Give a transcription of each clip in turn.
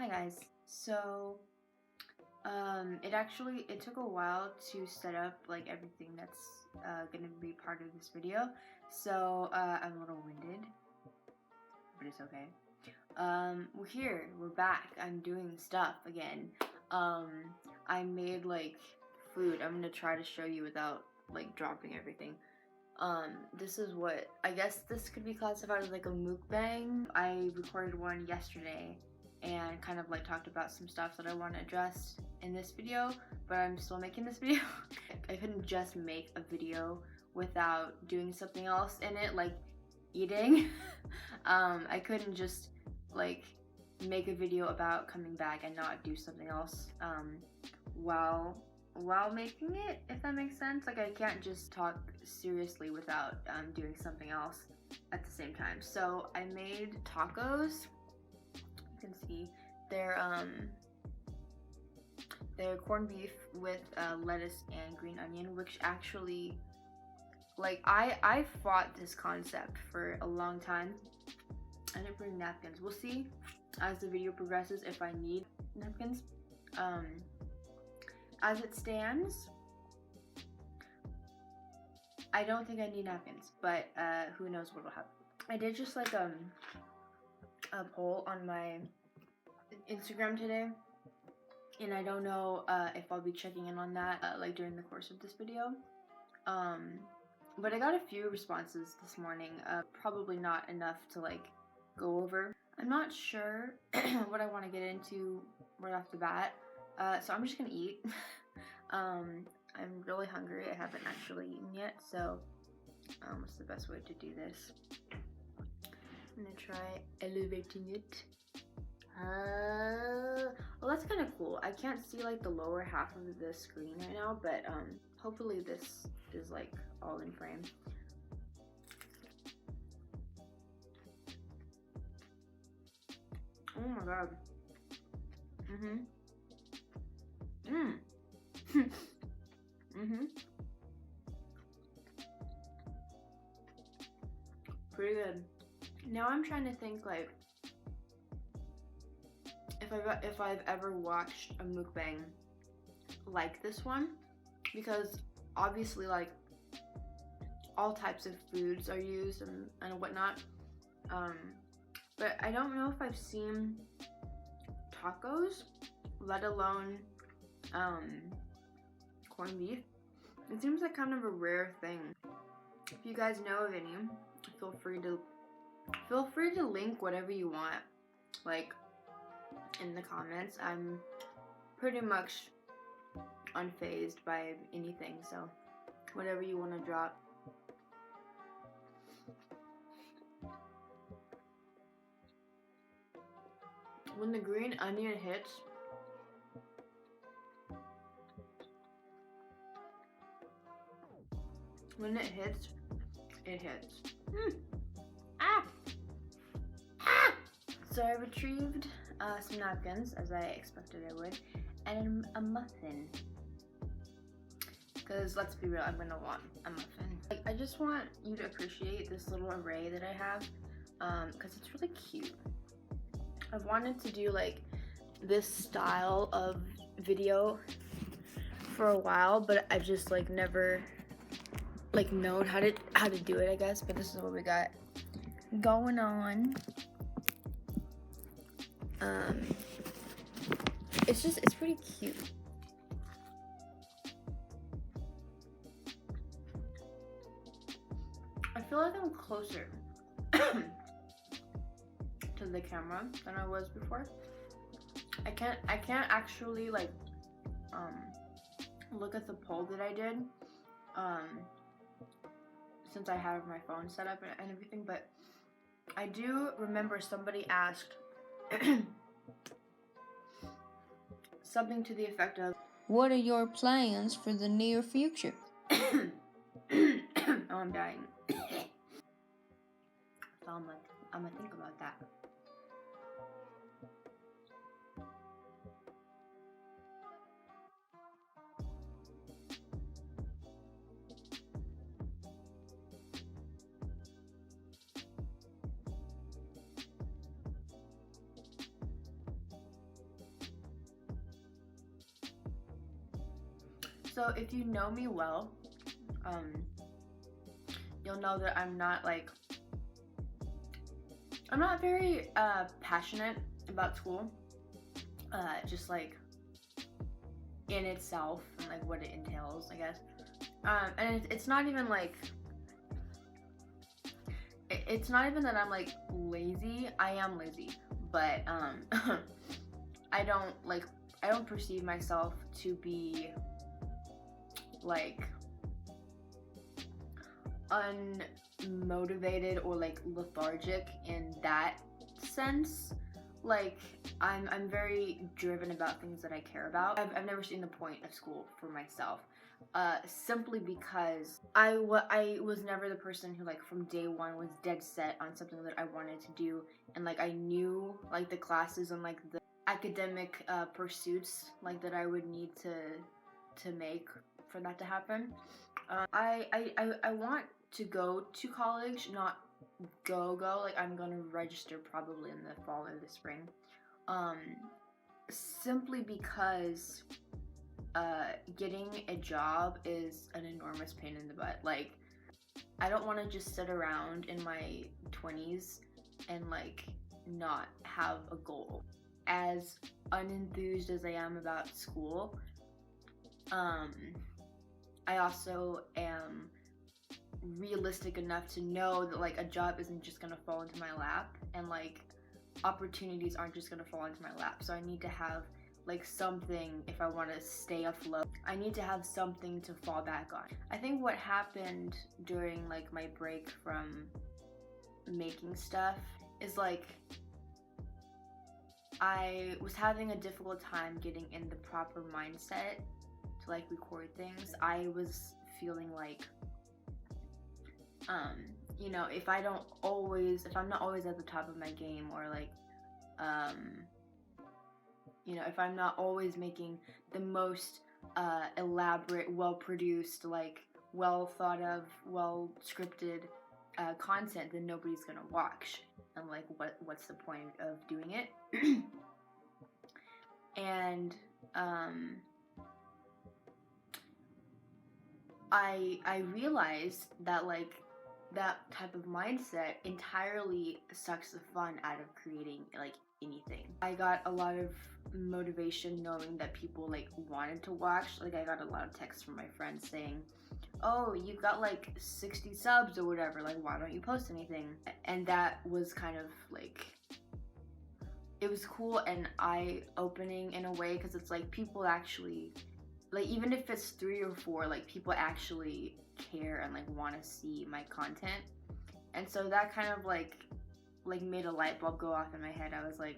Hi guys. So it took a while to set up like everything that's gonna be part of this video. So I'm a little winded, but it's okay. We're here, we're back. I'm doing stuff again. I made like food. I'm gonna try to show you without like dropping everything. This is what I guess this could be classified as like a mukbang. I recorded one yesterday and kind of like talked about some stuff that I want to address in this video, but I'm still making this video. I couldn't just make a video without doing something else in it, like eating. I couldn't just like make a video about coming back and not do something else while making it, if that makes sense. Like I can't just talk seriously without doing something else at the same time. So I made tacos. You can see they're corned beef with lettuce and green onion, which actually, like, I fought this concept for a long time. I didn't bring napkins. We'll see as the video progresses if I need napkins. As it stands, I don't think I need napkins, but who knows what will happen. I did just like a poll on my Instagram today, and I don't know if I'll be checking in on that like during the course of this video. But I got a few responses this morning, probably not enough to like go over. I'm not sure what I want to get into right off the bat, so I'm just gonna eat. I'm really hungry. I haven't actually eaten yet, so what's the best way to do this? I'm gonna try elevating it. Well, that's kind of cool. I can't see like the lower half of the screen right now, but hopefully this is like all in frame. Oh my god. Pretty good. Now I'm trying to think like if I've ever watched a mukbang like this one, because obviously like all types of foods are used and whatnot. But I don't know if I've seen tacos, let alone corned beef. It seems like kind of a rare thing. If you guys know of any, feel free to link whatever you want, like in the comments. I'm pretty much unfazed by anything, so whatever you want to drop. When the green onion hits, when it hits, it hits. Ah! Ah! So I retrieved some napkins, as I expected I would, and a muffin. Because let's be real, I'm gonna want a muffin. Like, I just want you to appreciate this little array that I have, because it's really cute. I've wanted to do like this style of video for a while, but I've just like never like known how to do it, I guess. But this is what we got going on. It's pretty cute. I feel like I'm closer to the camera than I was before. I can't actually like look at the poll that I did since I have my phone set up and everything, but I do remember somebody asked something to the effect of, what are your plans for the near future? Oh, I'm dying. So I'm gonna think about that. So if you know me well, you'll know that I'm not very passionate about school, just like in itself and like what it entails, I guess. And it's not even like, it's not even that I'm like lazy. I am lazy, but I don't perceive myself to be like unmotivated or like lethargic in that sense. Like I'm very driven about things that I care about. I've never seen the point of school for myself, simply because I was never the person who like from day one was dead set on something that I wanted to do, and like I knew like the classes and like the academic pursuits like that I would need to make for that to happen. I want to go to college, not go like I'm gonna register probably in the fall or the spring, simply because getting a job is an enormous pain in the butt. Like I don't want to just sit around in my 20s and like not have a goal. As unenthused as I am about school, I also am realistic enough to know that like a job isn't just gonna fall into my lap, and like opportunities aren't just gonna fall into my lap. So I need to have like something. If I want to stay afloat, I need to have something to fall back on. I think what happened during like my break from making stuff is like I was having a difficult time getting in the proper mindset to like record things. I was feeling like you know, if I'm not always at the top of my game, or like you know, if I'm not always making the most elaborate, well-produced, like well thought of, well scripted content, then nobody's gonna watch, and like what's the point of doing it? And I realized that like that type of mindset entirely sucks the fun out of creating like anything. I got a lot of motivation knowing that people like wanted to watch. Like I got a lot of texts from my friends saying, oh, you got like 60 subs or whatever, like why don't you post anything? And that was kind of like, it was cool and eye-opening in a way, because it's like people actually, like even if it's 3 or 4, like people actually care and like want to see my content. And so that kind of like made a light bulb go off in my head. I was like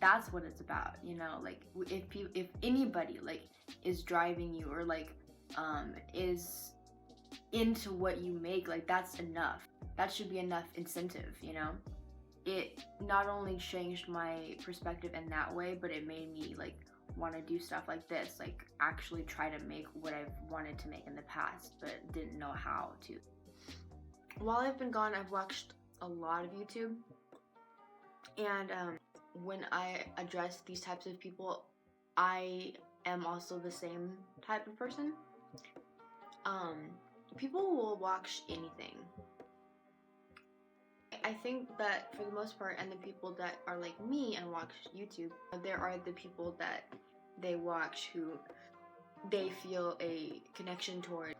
that's what it's about, you know? Like if anybody like is driving you, or like is into what you make, like that's enough. That should be enough incentive, you know? It not only changed my perspective in that way, but it made me like want to do stuff like this, like actually try to make what I've wanted to make in the past but didn't know how to. While I've been gone, I've watched a lot of YouTube, and when I address these types of people, I am also the same type of person. People will watch anything. I think that for the most part, and the people that are like me and watch YouTube, there are the people that they watch who they feel a connection toward.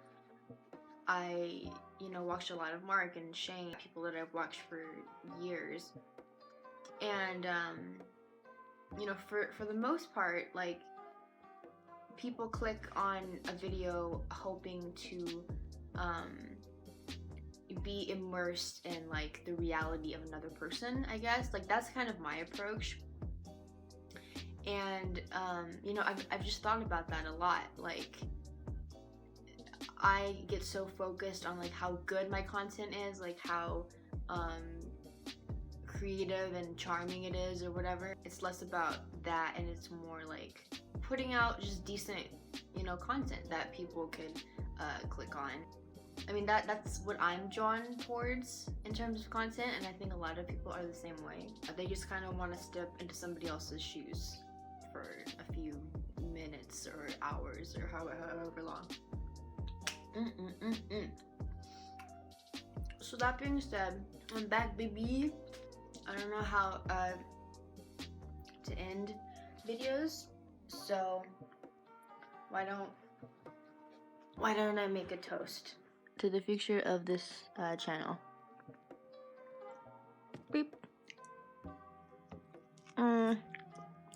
I, you know, watched a lot of Mark and Shane, people that I've watched for years. And, you know, for the most part, like, people click on a video hoping to, be immersed in like the reality of another person, I guess. Like that's kind of my approach. And you know, I've just thought about that a lot. Like I get so focused on like how good my content is, like how creative and charming it is or whatever. It's less about that, and it's more like putting out just decent, you know, content that people could click on. I mean, that's what I'm drawn towards in terms of content, and I think a lot of people are the same way. They just kind of want to step into somebody else's shoes for a few minutes or hours or however long. So that being said, I'm back, baby. I don't know how to end videos, so why don't I make a toast to the future of this channel? Beep.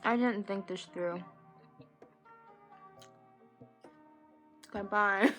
I didn't think this through. Okay, bye.